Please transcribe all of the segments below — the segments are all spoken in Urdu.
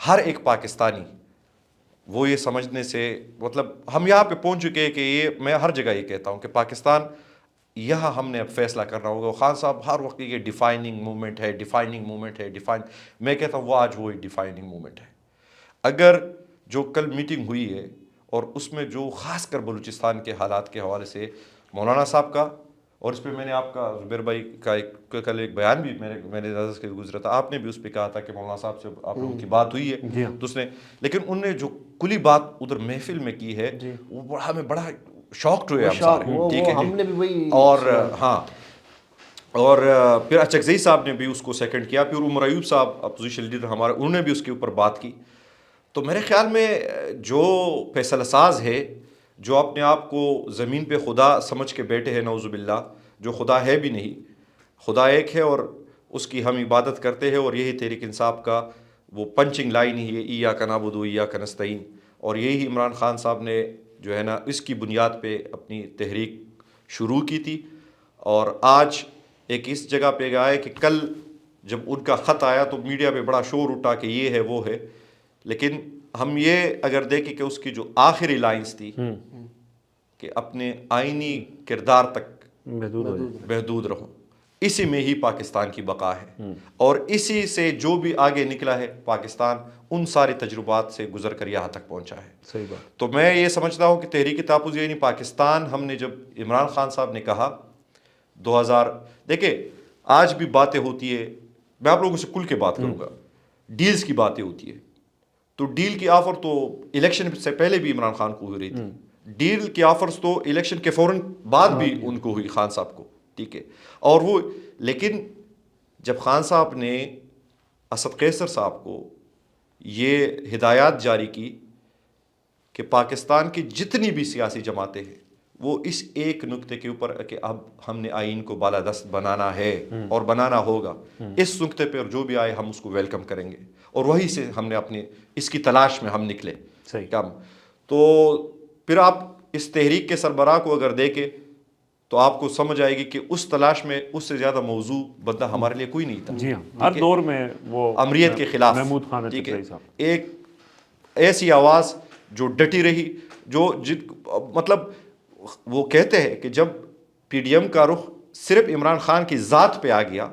ہر ایک پاکستانی وہ یہ سمجھنے سے مطلب ہم یہاں پہ پہنچ چکے ہیں کہ یہ میں ہر جگہ یہ کہتا ہوں کہ پاکستان یہاں ہم نے اب فیصلہ کرنا ہوگا. خان صاحب ہر وقت یہ ڈیفائننگ مومنٹ ہے, ڈیفائننگ مومنٹ ہے, میں کہتا ہوں وہ آج وہی ڈیفائننگ مومنٹ ہے. اگر جو کل میٹنگ ہوئی ہے اور اس میں جو خاص کر بلوچستان کے حالات کے حوالے سے مولانا صاحب کا, اور اس پہ میں نے آپ کا زبیر بھائی کا کل ایک بیان بھی میں نے نظر سے گزرا تھا, آپ نے بھی اس پہ کہا تھا کہ مولانا صاحب سے آپ لوگوں کی بات ہوئی ہے تو اس نے, لیکن انہوں نے جو کلی بات ادھر محفل میں کی ہے وہ ہمیں بڑا شاکڈ ہوئے ہم سارے, ٹھیک ہے, ہم نے بھی وہی اور ہاں, اور پھر اچکزئی صاحب نے بھی اس کو سیکنڈ کیا, پھر عمر ایوب صاحب اپوزیشن لیڈر ہمارے انہوں نے بھی اس کے اوپر بات کی. تو میرے خیال میں جو فیصلہ ساز ہے, جو اپنے آپ کو زمین پہ خدا سمجھ کے بیٹھے ہیں, نعوذ باللہ, جو خدا ہے بھی نہیں, خدا ایک ہے اور اس کی ہم عبادت کرتے ہیں, اور یہی تحریک انصاف کا وہ پنچنگ لائن ہی ہے, ایاک نعبد و ایاک نستعین, اور یہی عمران خان صاحب نے جو ہے نا اس کی بنیاد پہ اپنی تحریک شروع کی تھی. اور آج ایک اس جگہ پہ گیا ہے کہ کل جب ان کا خط آیا تو میڈیا پہ بڑا شور اٹھا کہ یہ ہے وہ ہے, لیکن ہم یہ اگر دیکھیں کہ اس کی جو آخری لائنز تھی کہ اپنے آئینی کردار تک محدود رہو, اسی میں ہی پاکستان کی بقا ہے, اور اسی سے جو بھی آگے نکلا ہے پاکستان ان سارے تجربات سے گزر کر یہاں تک پہنچا ہے. صحیح بات. تو میں یہ سمجھتا ہوں کہ تحریک تحفظ یعنی پاکستان, ہم نے جب عمران خان صاحب نے کہا 2000, دیکھیں آج بھی باتیں ہوتی ہے, میں آپ لوگوں سے کل کے بات کروں گا, ڈیلز کی باتیں ہوتی ہے, تو ڈیل کی آفر تو الیکشن سے پہلے بھی عمران خان کو ہو رہی تھی, ڈیل کی آفرز تو الیکشن کے فوراً بعد بھی ان کو ہوئی, خان صاحب کو, ٹھیک ہے, اور وہ, لیکن جب خان صاحب نے اسد قیصر صاحب کو یہ ہدایات جاری کی کہ پاکستان کی جتنی بھی سیاسی جماعتیں ہیں وہ اس ایک نقطے کے اوپر کہ اب ہم نے آئین کو بالادست بنانا ہے اور بنانا ہوگا, اس نقطے پہ جو بھی آئے ہم اس کو ویلکم کریں گے, اور وہی سے ہم نے اپنی اس کی تلاش میں ہم نکلے. کم تو پھر آپ اس تحریک کے سربراہ کو اگر دیکھیں تو آپ کو سمجھ آئے گی کہ اس تلاش میں اس سے زیادہ موضوع بندہ ہمارے لیے کوئی نہیں تھا. جی ہاں, ہر دور میں وہ امریت کے خلاف محمود خان ٹھیک ہے, اچکزئی صاحب ایک ایسی آواز جو ڈٹی رہی, جو مطلب وہ کہتے ہیں کہ جب پی ڈی ایم کا رخ صرف عمران خان کی ذات پہ آ گیا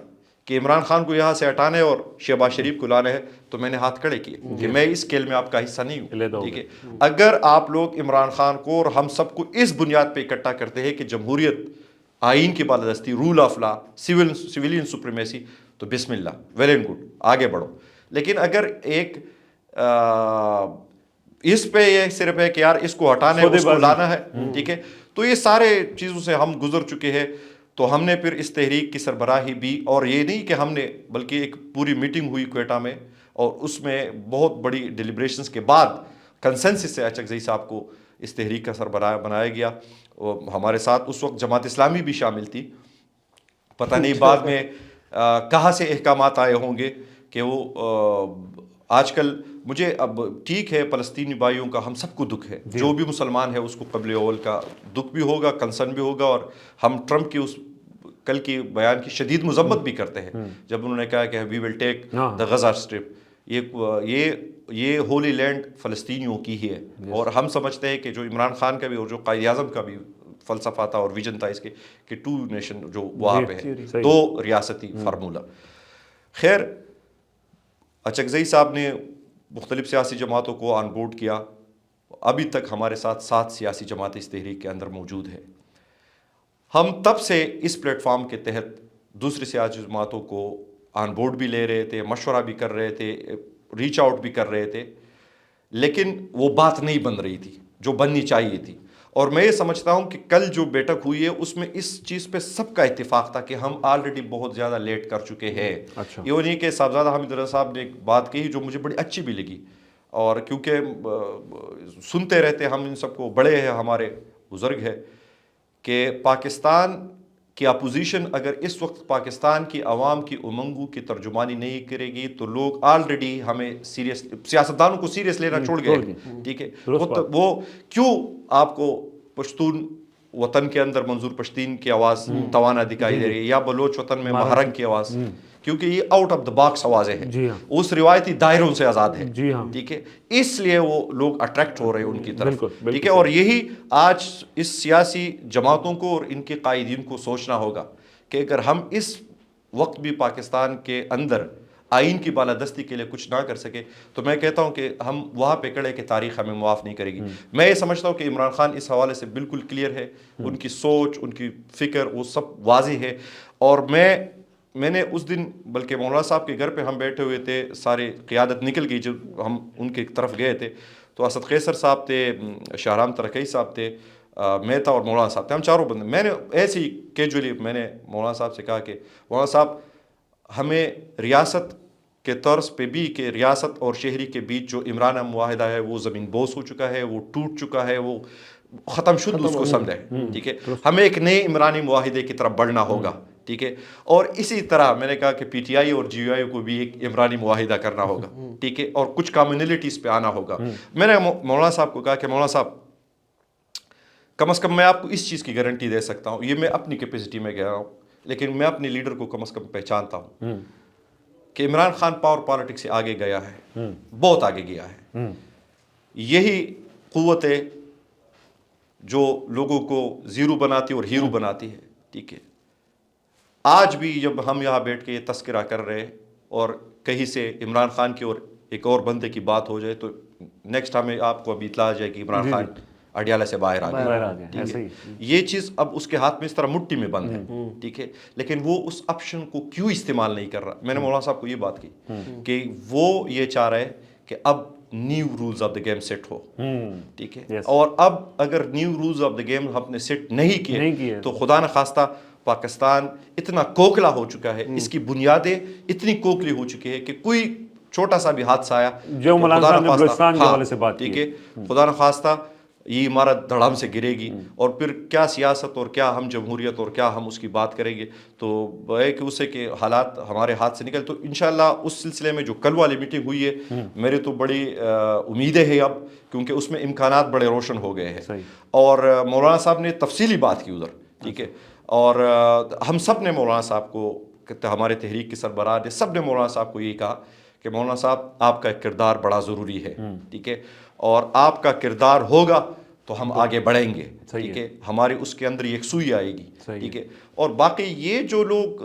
کہ عمران خان کو یہاں سے ہٹانا ہے اور شہباز شریف کو لانا ہے, تو میں نے ہاتھ کھڑے کیے کہ میں اس کھیل میں آپ کا حصہ نہیں ہوں, ٹھیک ہے. اگر آپ لوگ عمران خان کو اور ہم سب کو اس بنیاد پہ اکٹھا کرتے ہیں کہ جمہوریت, آئین کی بالادستی, rule of law, civilian supremacy, تو بسم اللہ, ویل اینڈ گڈ, آگے بڑھو. لیکن اگر ایک اس پہ یہ صرف ہے کہ یار اس کو ہٹانا ہے, اس کو لانا ہے, ٹھیک ہے, تو یہ سارے چیزوں سے ہم گزر چکے ہیں. تو ہم نے پھر اس تحریک کی سربراہی بھی, اور یہ نہیں کہ ہم نے, بلکہ ایک پوری میٹنگ ہوئی کوئٹہ میں, اور اس میں بہت بڑی ڈیلیبریشنز کے بعد کنسنسس سے اچکزئی صاحب کو اس تحریک کا سربراہ بنایا گیا. ہمارے ساتھ اس وقت جماعت اسلامی بھی شامل تھی, پتہ نہیں بعد میں کہاں سے احکامات آئے ہوں گے کہ وہ آج کل مجھے, اب ٹھیک ہے فلسطینی بھائیوں کا ہم سب کو دکھ ہے, جو بھی مسلمان ہے اس کو قبل اول کا دکھ بھی ہوگا, کنسرن بھی ہوگا, اور ہم ٹرمپ کی اس کل کی بیان کی شدید مذمت بھی کرتے ہیں جب انہوں نے کہا کہ وی ول ٹیک دا غزہ اسٹرپ. یہ ہولی لینڈ فلسطینیوں کی ہی ہے, اور ہم سمجھتے ہیں کہ جو عمران خان کا بھی اور جو قائد اعظم کا بھی فلسفہ تھا اور ویژن تھا اس کے کہ 2 نیشن جو وہاں پہ ہے, 2 ریاستی فارمولہ. خیر, اچکزئی صاحب نے مختلف سیاسی جماعتوں کو آن بورڈ کیا, ابھی تک ہمارے ساتھ 7 سیاسی جماعتیں اس تحریک کے اندر موجود ہے. ہم تب سے اس پلیٹ فارم کے تحت دوسری سیاسی جماعتوں کو آن بورڈ بھی لے رہے تھے, مشورہ بھی کر رہے تھے, ریچ آؤٹ بھی کر رہے تھے, لیکن وہ بات نہیں بن رہی تھی جو بننی چاہیے تھی. اور میں یہ سمجھتا ہوں کہ کل جو بیٹھک ہوئی ہے اس میں اس چیز پہ سب کا اتفاق تھا کہ ہم آلریڈی بہت زیادہ لیٹ کر چکے ہیں. یہ نہیں کہ صاحبزادہ حامد رضا صاحب نے ایک بات کہی جو مجھے بڑی اچھی بھی لگی, اور کیونکہ سنتے رہتے ہم ان سب کو, بڑے ہیں ہمارے بزرگ ہے, کہ پاکستان کی اپوزیشن اگر اس وقت پاکستان کی عوام کی امنگوں کی ترجمانی نہیں کرے گی تو لوگ آلریڈی ہمیں سیریس, سیاستدانوں کو سیریس لینا چھوڑ گئے, ٹھیک ہے. وہ کیوں آپ کو پشتون وطن کے اندر منظور پشتین کی آواز توانا دکھائی دے رہی ہے, یا بلوچ وطن میں مہرنگ کی آواز, کیونکہ یہ آؤٹ آف دا باکس آوازیں ہیں, جی ہاں, اس روایتی دائروں سے آزاد ہے, جی ہاں, ٹھیک ہے, اس لیے وہ لوگ اٹریکٹ ہو رہے ہیں ان کی طرف, بالکل ٹھیک ہے. اور یہی آج اس سیاسی جماعتوں کو اور ان کے قائدین کو سوچنا ہوگا کہ اگر ہم اس وقت بھی پاکستان کے اندر آئین کی بالادستی کے لیے کچھ نہ کر سکے تو میں کہتا ہوں کہ ہم وہاں پہ کھڑے کہ تاریخ ہمیں معاف نہیں کرے گی. میں یہ سمجھتا ہوں کہ عمران خان اس حوالے سے بالکل کلیئر ہے, ان کی سوچ, ان کی فکر, وہ سب واضح ہے. اور میں نے اس دن بلکہ مولانا صاحب کے گھر پہ ہم بیٹھے ہوئے تھے, سارے قیادت نکل گئی, جب ہم ان کی طرف گئے تھے تو اسد قیصر صاحب تھے, شاہرام ترکئی صاحب تھے, میں تھا اور مولانا صاحب تھے, ہم چاروں بندے. میں نے ایسے ہی کیجولی میں نے مولانا صاحب سے کہا کہ مولانا صاحب ہمیں ریاست کے طرز پہ بھی کہ ریاست اور شہری کے بیچ جو عمرانہ معاہدہ ہے وہ زمین بوس ہو چکا ہے, وہ ٹوٹ چکا ہے, وہ ختم شد اس کو سمجھے, ٹھیک ہے. ہمیں ایک نئے عمرانی معاہدے کی طرف بڑھنا ہوگا, ٹھیک ہے. اور اسی طرح میں نے کہا کہ پی ٹی آئی اور جی یو آئی کو بھی ایک عمرانی معاہدہ کرنا ہوگا, ٹھیک ہے, اور کچھ کامنلٹیز پہ آنا ہوگا. میں نے مولانا صاحب کو کہا کہ مولانا صاحب کم از کم میں آپ کو اس چیز کی گارنٹی دے سکتا ہوں, یہ میں اپنی کیپیسٹی میں کہہ رہا ہوں, لیکن میں اپنے لیڈر کو کم از کم پہچانتا ہوں کہ عمران خان پاور پالیٹکس سے آگے گیا ہے, بہت آگے گیا ہے. یہی قوت ہے جو لوگوں کو زیرو بناتی اور ہیرو بناتی ہے, ٹھیک ہے. آج بھی جب ہم یہاں بیٹھ کے یہ تذکرہ کر رہے ہیں اور کہیں سے عمران خان کی اور ایک اور بندے کی بات ہو جائے تو نیکسٹ ہمیں آپ کو ابھی اطلاع آ جائے کہ عمران خان اڈیالہ سے باہر آ گیا, ٹھیک ہے. یہ چیز اب اس کے ہاتھ میں اس طرح مٹھی میں بند ہے, ٹھیک ہے, لیکن وہ اس آپشن کو کیوں استعمال نہیں کر رہا. میں نے مولانا صاحب کو یہ بات کی کہ وہ یہ چاہ رہے کہ اب new rules of the game set ہو, ٹھیک ہے. اور اب اگر new rules of the game ہم نے سیٹ نہیں کیے تو خدا نخواستہ پاکستان اتنا کوکھلا ہو چکا ہے, اس کی بنیادیں اتنی کوکھلی ہو چکی ہے کہ کوئی چھوٹا سا بھی حادثہ آیا جو مولانا صاحب نے بلوچستان کے حوالے سے بات کی, ٹھیک ہے, خدا نخواستہ یہ عمارت دھڑام سے گرے گی اور پھر کیا سیاست اور کیا ہم جمہوریت اور کیا ہم اس کی بات کریں گے. تو ہے کہ اسے کہ حالات ہمارے ہاتھ سے نکل. تو انشاءاللہ اس سلسلے میں جو کل والی میٹنگ ہوئی ہے میرے تو بڑی امیدیں ہیں اب, کیونکہ اس میں امکانات بڑے روشن ہو گئے ہیں. اور مولانا صاحب نے تفصیلی بات کی ادھر, ٹھیک ہے. اور ہم سب نے مولانا صاحب کو, ہمارے تحریک کے سربراہ نے سب نے مولانا صاحب کو یہی کہا کہ مولانا صاحب آپ کا کردار بڑا ضروری ہے, ٹھیک ہے, اور آپ کا کردار ہوگا تو ہم آگے بڑھیں گے, ٹھیک ہے. ہماری اس کے اندر ایک سوئی آئے گی, ٹھیک ہے. اور باقی یہ جو لوگ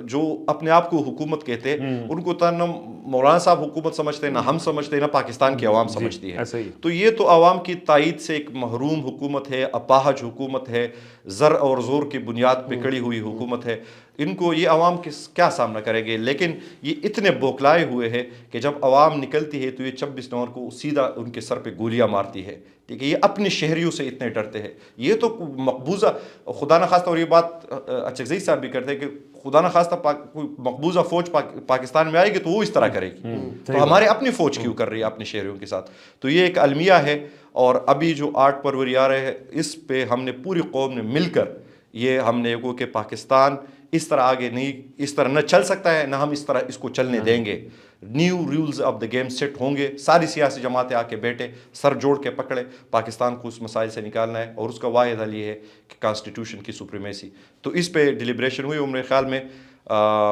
جو اپنے آپ کو حکومت کہتے ہیں ان کو تو نہ مولانا صاحب حکومت سمجھتے ہیں, نہ ہم سمجھتے ہیں, نہ پاکستان کی عوام سمجھتی ہے. تو یہ تو عوام کی تائید سے ایک محروم حکومت ہے, اپاہج حکومت ہے, زر اور زور کی بنیاد پہ کھڑی ہوئی حکومت ہے. ان کو یہ عوام کیا سامنا کریں گے. لیکن یہ اتنے بوکلائے ہوئے ہیں کہ جب عوام نکلتی ہے تو یہ 26 نومبر کو سیدھا ان کے سر پہ گولیاں مارتی ہے, ٹھیک ہے. یہ اپنے شہریوں سے اتنے ڈرتے ہیں. یہ تو مقبوضہ خدا نخواستہ, اور یہ بات اچھزئی صاحب بھی کرتے ہیں کہ خدا نخواستہ کوئی مقبوضہ فوج پاکستان میں آئے گی تو وہ اس طرح کرے گی. تو ہمارے اپنی فوج کیوں کر رہی ہے اپنے شہریوں کے ساتھ. تو یہ ایک المیہ ہے. اور ابھی جو 8 فروری آ رہے ہیں اس پہ ہم نے پوری قوم نے مل کر یہ ہم نے کو کہ پاکستان اس طرح آگے نہیں, اس طرح نہ چل سکتا ہے, نہ ہم اس طرح اس کو چلنے دیں گے. New rules of the game set ہوں گے, ساری سیاسی جماعتیں آ کے بیٹھے, سر جوڑ کے پکڑے, پاکستان کو اس مسائل سے نکالنا ہے. اور اس کا واحد حل یہ ہے کہ کانسٹیٹیوشن کی سپریمیسی. تو اس پہ ڈیلیبریشن ہوئی. میرے خیال میں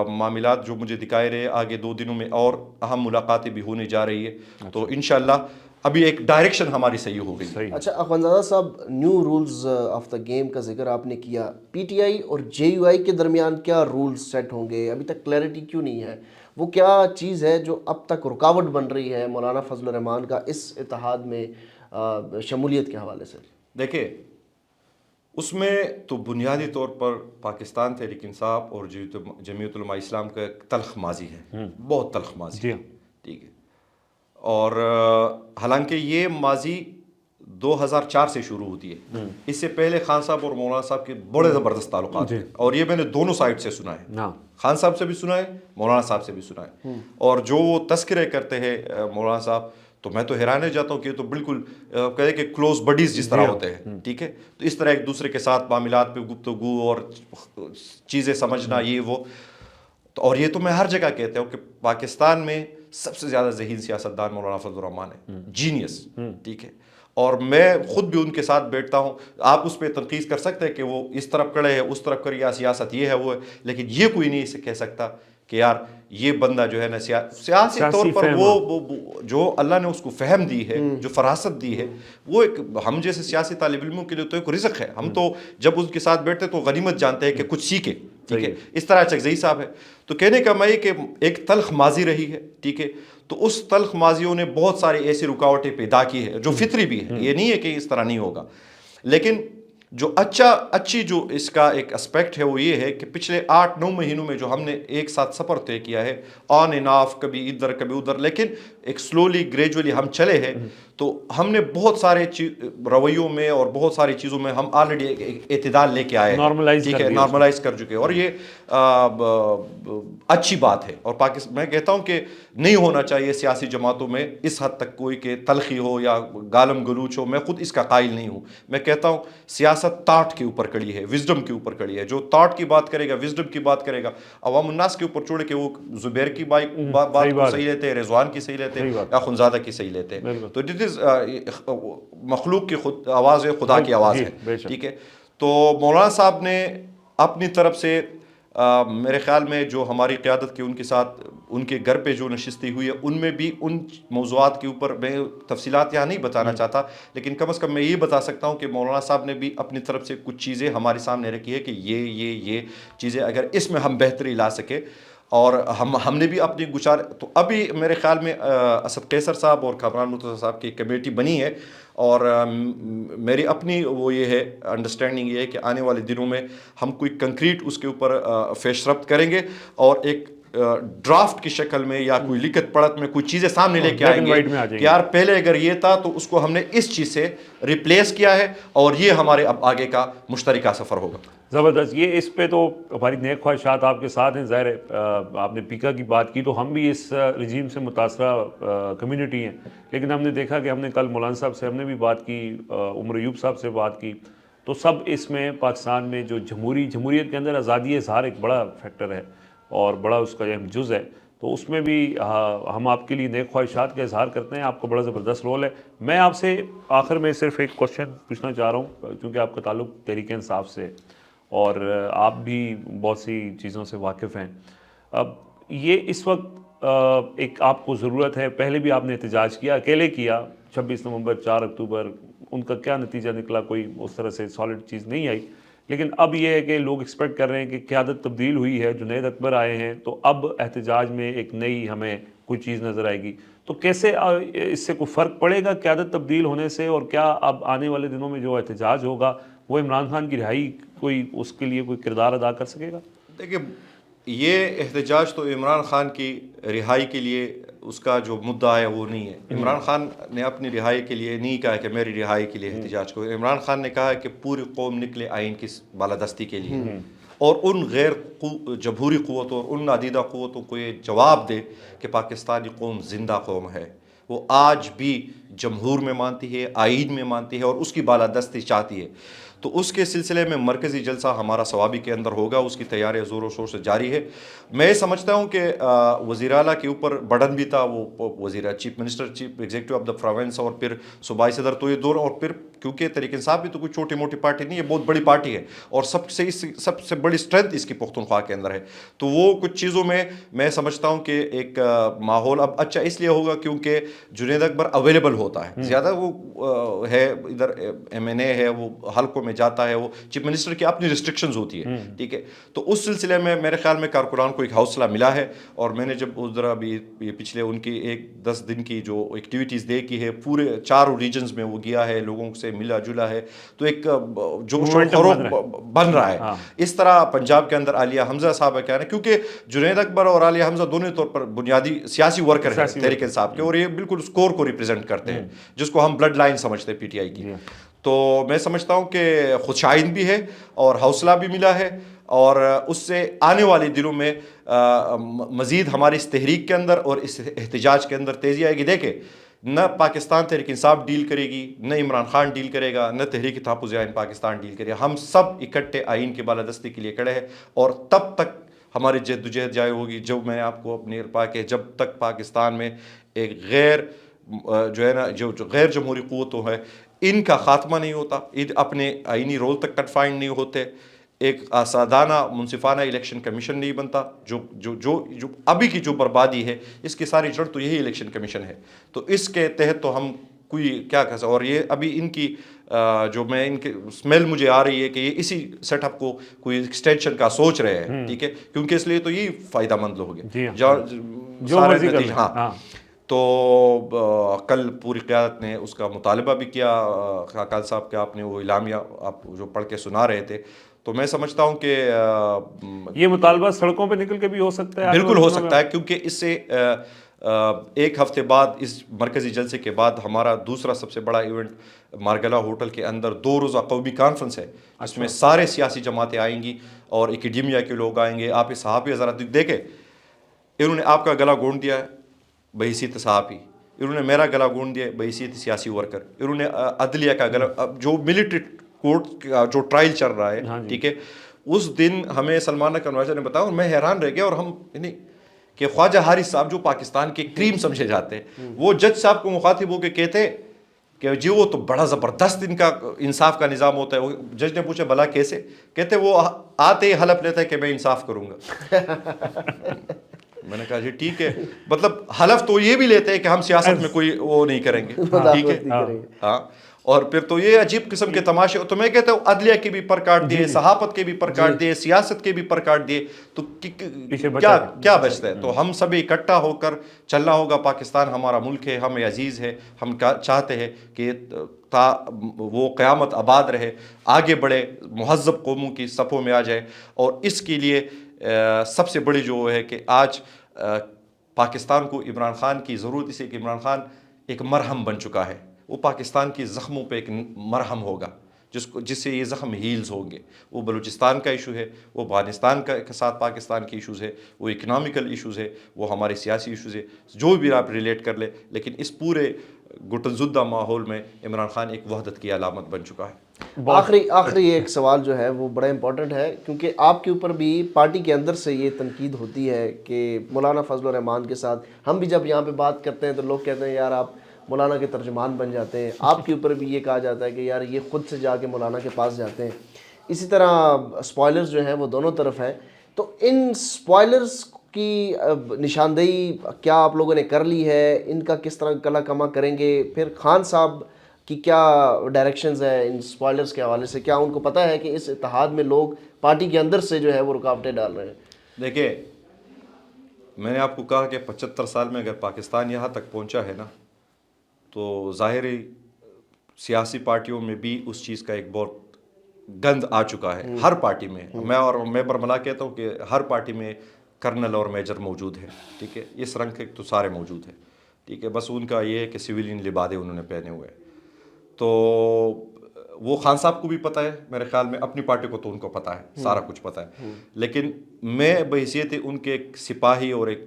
معاملات جو مجھے دکھائے رہے آگے 2 دنوں میں اور اہم ملاقاتیں بھی ہونے جا رہی ہے. تو انشاءاللہ ابھی ایک ڈائریکشن ہماری صحیح ہو گئی. اچھا اخوانزادہ صاحب, new rules of the game کا ذکر آپ نے کیا, پی ٹی آئی اور جے یو آئی کے درمیان کیا رولز سیٹ ہوں گے؟ ابھی تک کلیئرٹی کیوں نہیں ہے؟ وہ کیا چیز ہے جو اب تک رکاوٹ بن رہی ہے مولانا فضل الرحمان کا اس اتحاد میں شمولیت کے حوالے سے؟ دیکھیں اس میں تو بنیادی طور پر پاکستان تحریک انصاف اور جمعیت علماء اسلام کا ایک تلخ ماضی ہے, بہت تلخ ماضی ہے, ٹھیک ہے. اور حالانکہ یہ ماضی 2004 سے شروع ہوتی ہے. اس سے پہلے خان صاحب اور مولانا صاحب کے بڑے زبردست تعلقات تھے, اور یہ میں نے دونوں سائڈ سے سنا ہے, خان صاحب سے بھی سنا ہے, مولانا صاحب سے بھی سنا ہے. اور جو وہ تذکرے کرتے ہیں مولانا صاحب, تو میں تو حیران جاتا ہوں کہ تو بالکل کہے کہ کلوز بڈیز جس طرح ہوتے ہیں, ٹھیک ہے. تو اس طرح ایک دوسرے کے ساتھ معاملات پہ گفتگو اور چیزیں سمجھنا یہ وہ. اور یہ تو میں ہر جگہ کہتا ہوں کہ پاکستان میں سب سے زیادہ ذہین سیاستدان مولانا فضل الرحمان ہے, جینیس, ٹھیک ہے. اور میں خود بھی ان کے ساتھ بیٹھتا ہوں. آپ اس پہ تنقید کر سکتے ہیں کہ وہ اس طرف کھڑے ہیں, اس طرف کر, یا سیاست یہ ہے وہ ہے, لیکن یہ کوئی نہیں اسے کہہ سکتا کہ یار یہ بندہ جو ہے نا سیاسی طور پر وہ جو اللہ نے اس کو فہم دی ہے, جو فراست دی ہے, وہ ایک ہم جیسے سیاسی طالب علموں کے لیے تو ایک رزق ہے. ہم تو جب اس کے ساتھ بیٹھتے تو غنیمت جانتے ہیں کہ کچھ سیکھے, ٹھیک ہے. اس طرح چکزئی صاحب ہے. تو کہنے کا میں یہ کہ ایک تلخ ماضی رہی ہے, ٹھیک ہے. تو اس تلخ ماضیوں نے بہت ساری ایسی رکاوٹیں پیدا کی ہے جو فطری بھی ہے, یہ نہیں ہے کہ اس طرح نہیں ہوگا. لیکن جو اچھی جو اس کا ایک اسپیکٹ ہے وہ یہ ہے کہ پچھلے 8-9 مہینوں میں جو ہم نے ایک ساتھ سفر طے کیا ہے, آن اینڈ آف, کبھی ادھر کبھی ادھر, لیکن ایک سلولی گریجولی ہم چلے ہیں, تو ہم نے بہت سارے رویوں میں اور بہت ساری چیزوں میں ہم آلریڈی اعتدال لے کے آئے ہیں, ٹھیک ہے, نارملائز کر چکے ہیں. اور یہ اچھی بات ہے. اور میں کہتا ہوں کہ نہیں ہونا چاہیے سیاسی جماعتوں میں اس حد تک کوئی کہ تلخی ہو یا گالم گلوچ ہو. میں خود اس کا قائل نہیں ہوں. میں کہتا ہوں سیاست تاٹ کے اوپر کڑی ہے, وزڈم کے اوپر کڑی ہے. جو تاٹ کی بات کرے گا, وزڈم کی بات کرے گا, عوام الناس کے اوپر چھوڑے کہ وہ زبیر کی بات کو صحیح لیتے ہیں, رضوان کی صحیح لیتے ہیں, یا خنزادہ کی صحیح لیتے ہیں. تو اٹ از مخلوق کی آواز ہے, خدا کی آواز ہے, ٹھیک ہے. تو مولانا صاحب نے اپنی طرف سے میرے خیال میں جو ہماری قیادت کی ان کے ساتھ ان کے گھر پہ جو نشستی ہوئی ہے, ان میں بھی ان موضوعات کے اوپر میں تفصیلات یہاں نہیں بتانا چاہتا, لیکن کم از کم میں یہ بتا سکتا ہوں کہ مولانا صاحب نے بھی اپنی طرف سے کچھ چیزیں ہمارے سامنے رکھی ہے کہ یہ چیزیں اگر اس میں ہم بہتری لا سکے. اور ہم نے بھی اپنی تو ابھی میرے خیال میں اسد قیصر صاحب اور کامران مرتضیٰ صاحب کی کمیٹی بنی ہے, اور میری اپنی وہ یہ ہے انڈرسٹینڈنگ یہ ہے کہ آنے والے دنوں میں ہم کوئی کنکریٹ اس کے اوپر پیش رفت کریں گے, اور ایک ڈرافٹ کی شکل میں یا کوئی لکھت پڑھت میں کوئی چیزیں سامنے لے کے آئیں گے کہ یار پہلے اگر یہ تھا تو اس کو ہم نے اس چیز سے ریپلیس کیا ہے, اور یہ ہمارے اب آگے کا مشترکہ سفر ہوگا. زبردست. یہ اس پہ تو ہماری نیک خواہشات آپ کے ساتھ ہیں. ظاہر ہے آپ نے پیکا کی بات کی, تو ہم بھی اس رجیم سے متاثرہ کمیونٹی ہیں, لیکن ہم نے دیکھا کہ ہم نے کل مولانا صاحب سے ہم نے بھی بات کی, عمر ایوب صاحب سے بات کی, تو سب اس میں پاکستان میں جو جمہوریت کے اندر آزادی اظہار ایک بڑا فیکٹر ہے اور بڑا اس کا اہم جز ہے. تو اس میں بھی ہم آپ کے لیے نیک خواہشات کا اظہار کرتے ہیں. آپ کا بڑا زبردست رول ہے. میں آپ سے آخر میں صرف ایک کوشچن پوچھنا چاہ رہا ہوں, کیونکہ آپ کا تعلق تحریک انصاف سے اور آپ بھی بہت سی چیزوں سے واقف ہیں. اب یہ اس وقت ایک آپ کو ضرورت ہے, پہلے بھی آپ نے احتجاج کیا, اکیلے کیا, 26 نومبر 4 اکتوبر, ان کا کیا نتیجہ نکلا, کوئی اس طرح سے سالڈ چیز نہیں آئی. لیکن اب یہ ہے کہ لوگ ایکسپیکٹ کر رہے ہیں کہ قیادت تبدیل ہوئی ہے, جنید اکبر آئے ہیں, تو اب احتجاج میں ایک نئی ہمیں کوئی چیز نظر آئے گی. تو کیسے اس سے کوئی فرق پڑے گا قیادت تبدیل ہونے سے, اور کیا اب آنے والے دنوں میں جو احتجاج ہوگا وہ عمران خان کی رہائی کوئی اس کے لیے کوئی کردار ادا کر سکے گا؟ دیکھیے, یہ احتجاج تو عمران خان کی رہائی کے لیے اس کا جو مدعا ہے وہ نہیں ہے. عمران خان نے اپنی رہائی کے لیے نہیں کہا کہ میری رہائی کے لیے احتجاج کو. عمران خان نے کہا کہ پوری قوم نکلے آئین کی بالادستی کے لیے, اور ان غیر جمہوری قوتوں اور ان نادیدہ قوتوں کو یہ جواب دے کہ پاکستانی قوم زندہ قوم ہے, وہ آج بھی جمہور میں مانتی ہے, آئین میں مانتی ہے, اور اس کی بالادستی چاہتی ہے. تو اس کے سلسلے میں مرکزی جلسہ ہمارا ثوابی کے اندر ہوگا, اس کی تیاریاں زور و شور سے جاری ہے. میں سمجھتا ہوں کہ وزیر اعلیٰ کے اوپر برڈن بھی تھا, وہ chief minister, chief executive of the province, اور پھر صوبائی صدر, تو یہ دور, اور پھر کیونکہ تحریک انصاف بھی تو کوئی چھوٹی موٹی پارٹی نہیں ہے, بہت بڑی پارٹی ہے, اور سب سے بڑی اسٹرینتھ اس کی پختونخوا کے اندر ہے. تو وہ کچھ چیزوں میں سمجھتا ہوں کہ ایک ماحول اب اچھا اس لیے ہوگا کیونکہ جنید اکبر اویلیبل ہوتا ہے زیادہ, وہ ہے ادھر MNA ہے, وہ حلقوں میں جاتا ہے, وہ چیف منسٹر کی اپنی ریسٹرکشنز ہوتی ہے, ٹھیک ہے. تو اس سلسلے میں میرے خیال میں کارکنان کو ایک حوصلہ ملا ہے, اور میں نے جب اس طرح بھی پچھلے ان کی 10 دن کی جو ایکٹیویٹیز دیکھی ہے, پورے 4 ریجنز میں وہ گیا ہے, لوگوں سے ملا جلا ہے, تو ایک جوش و خروش بن رہا ہے. اس طرح پنجاب کے اندر عالیہ حمزہ صاحب کا کہنا ہے, کیونکہ جنید اکبر اور عالیہ حمزہ دونوں طور پر بنیادی سیاسی ورکر ہیں تحریک انصاف کے, اور یہ بالکل اس کور کو ریپرزینٹ کرتے ہیں جس کو ہم بلڈ لائن سمجھتے ہیں PTI کی. تو میں سمجھتا ہوں کہ خودشائن بھی ہے اور حوصلہ بھی ملا ہے, اور اس سے آنے والے دنوں میں مزید ہماری اس تحریک کے اندر اور اس احتجاج کے اندر تیزی آئے گی. دیکھیں, نہ پاکستان تحریک انصاف ڈیل کرے گی, نہ عمران خان ڈیل کرے گا, نہ تحریک تحفظ آئین پاکستان ڈیل کرے گا. ہم سب اکٹھے آئین کی بالادستی کے لیے کھڑے ہیں, اور تب تک ہماری جدوجہد جاری ہوگی جب میں آپ کو اپنے کہ جب تک پاکستان میں ایک غیر جو ہے نا جو غیر جمہوری قوتوں ہے ان کا خاتمہ نہیں ہوتا, اپنے آئینی رول تک کنفائنڈ نہیں ہوتے, ایک آزادانہ منصفانہ الیکشن کمیشن نہیں بنتا. جو ابھی کی جو بربادی ہے اس کی ساری جڑ تو یہی الیکشن کمیشن ہے. تو اس کے تحت تو ہم کوئی کیا کہہ سکتے. اور یہ ابھی ان کی جو میں ان کے اسمیل مجھے آ رہی ہے کہ یہ اسی سیٹ اپ کو کوئی ایکسٹینشن کا سوچ رہے ہیں, ٹھیک ہے, کیونکہ اس لیے تو یہی فائدہ مند لوگ ہیں جو مرضی کر لیں. ہاں. تو کل پوری قیادت نے اس کا مطالبہ بھی کیا. خاقان صاحب کے آپ نے وہ اعلامیہ آپ جو پڑھ کے سنا رہے تھے, تو میں سمجھتا ہوں کہ یہ مطالبہ سڑکوں پہ نکل کے بھی ہو سکتا ہے. بالکل ہو سکتا ہے, کیونکہ اس سے ایک ہفتے بعد اس مرکزی جلسے کے بعد ہمارا دوسرا سب سے بڑا ایونٹ مارگلا ہوٹل کے اندر 2 روزہ قومی کانفرنس ہے. اس میں سارے سیاسی جماعتیں آئیں گی اور اکیڈیمیا کے لوگ آئیں گے. آپ اس صحافی حضرات دیکھیں, انہوں نے آپ کا گلا گھونٹ دیا ہے بحیثیت صحافی, انہوں نے میرا گلا گھونٹ دیا بحیثیت سیاسی ورکر, انہوں نے عدلیہ کا گلا, جو ملٹری کورٹ کا جو ٹرائل چل رہا ہے, ٹھیک ہے, اس دن ہمیں سلمان کنوائزر نے بتایا اور میں حیران رہ گیا. اور ہم یعنی کہ خواجہ حارث صاحب جو پاکستان کے کریم سمجھے جاتے ہیں, وہ جج صاحب کو مخاطب ہو کے کہتے کہ جی وہ تو بڑا زبردست ان کا انصاف کا نظام ہوتا ہے. جج نے پوچھا بھلا کیسے؟ کہتے وہ آتے ہی حلف لیتا ہے کہ میں انصاف کروں گا. میں نے کہا جی ٹھیک ہے, مطلب حلف تو یہ بھی لیتے ہیں کہ ہم سیاست میں کوئی وہ نہیں کریں گے, ٹھیک ہے. ہاں, اور پھر تو یہ عجیب قسم کے تماشے. تو میں کہتا ہوں عدلیہ کے بھی پر کاٹ دیے, صحافت کے بھی پر کاٹ دیے, سیاست کے بھی پر کاٹ دیے, تو کیا بچتا ہے؟ تو ہم سبھی اکٹھا ہو کر چلنا ہوگا. پاکستان ہمارا ملک ہے, ہمیں عزیز ہے, ہم چاہتے ہیں کہ وہ قیامت آباد رہے, آگے بڑھے, مہذب قوموں کی صفوں میں آ جائے. اور اس کے لیے سب سے بڑی جو ہے کہ آج پاکستان کو عمران خان کی ضرورت اس ہے کہ عمران خان ایک مرہم بن چکا ہے. وہ پاکستان کی زخموں پہ ایک مرہم ہوگا جس سے یہ زخم ہیلز ہوں گے. وہ بلوچستان کا ایشو ہے, وہ افغانستان کے ساتھ پاکستان کے ایشوز ہے, وہ اکنامیکل ایشوز ہے, وہ ہمارے سیاسی ایشوز ہے, جو بھی آپ ریلیٹ کر لیں. لیکن اس پورے گٹن زدہ ماحول میں عمران خان ایک وحدت کی علامت بن چکا ہے. آخری ایک سوال جو ہے وہ بڑا امپورٹنٹ ہے, کیونکہ آپ کے اوپر بھی پارٹی کے اندر سے یہ تنقید ہوتی ہے کہ مولانا فضل الرحمان کے ساتھ ہم بھی جب یہاں پہ بات کرتے ہیں تو لوگ کہتے ہیں یار آپ مولانا کے ترجمان بن جاتے ہیں. آپ کے اوپر بھی یہ کہا جاتا ہے کہ یار یہ خود سے جا کے مولانا کے پاس جاتے ہیں. اسی طرح سپوائلرز جو ہیں وہ دونوں طرف ہیں. تو ان سپوائلرز کی نشاندہی کیا آپ لوگوں نے کر لی ہے؟ ان کا کس طرح کلا کما کریں گے؟ پھر خان صاحب کی کیا ڈائریکشنز ہیں ان سپوائلرز کے حوالے سے؟ کیا ان کو پتہ ہے کہ اس اتحاد میں لوگ پارٹی کے اندر سے جو ہے وہ رکاوٹیں ڈال رہے ہیں؟ دیکھیں, میں نے آپ کو کہا کہ 75 سال میں اگر پاکستان یہاں تک پہنچا ہے نا, تو ظاہری سیاسی پارٹیوں میں بھی اس چیز کا ایک بہت گند آ چکا ہے. ہر پارٹی میں, میں برملا کہتا ہوں کہ ہر پارٹی میں کرنل اور میجر موجود ہیں, ٹھیک ہے. اس رنگ کے تو سارے موجود ہیں, ٹھیک ہے. بس ان کا یہ ہے کہ سویلین لبادے انہوں نے پہنے ہوئے. تو وہ خان صاحب کو بھی پتہ ہے, میرے خیال میں اپنی پارٹی کو تو ان کو پتہ ہے, سارا کچھ پتہ ہے. لیکن میں بحیثیت ان کے ایک سپاہی اور ایک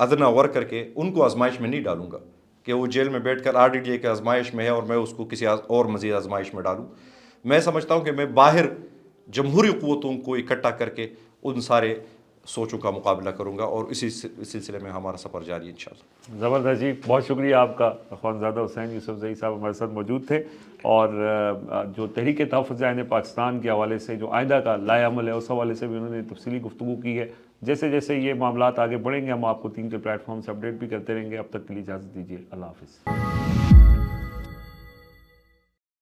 ادنا ورکر کے ان کو آزمائش میں نہیں ڈالوں گا کہ وہ جیل میں بیٹھ کر RDDA کے آزمائش میں ہے اور میں اس کو کسی اور مزید آزمائش میں ڈالوں. میں سمجھتا ہوں کہ میں باہر جمہوری قوتوں کو اکٹھا کر کے ان سارے سوچوں کا مقابلہ کروں گا, اور اسی سلسلے میں ہمارا سفر جاری ہے انشاءاللہ. زبردست جی, بہت شکریہ آپ کا. اخوانزادہ حسین یوسف زئی صاحب ہمارے ساتھ موجود تھے, اور جو تحریک تحفظ آئین پاکستان کے حوالے سے جو آئندہ کا لائحہ عمل ہے اس حوالے سے بھی انہوں نے تفصیلی گفتگو کی ہے. جیسے جیسے یہ معاملات آگے بڑھیں گے ہم آپ کو 3 کے پلیٹ فارم سے اپڈیٹ بھی کرتے رہیں گے. اب تک کے لیے اجازت دیجیے, اللہ حافظ.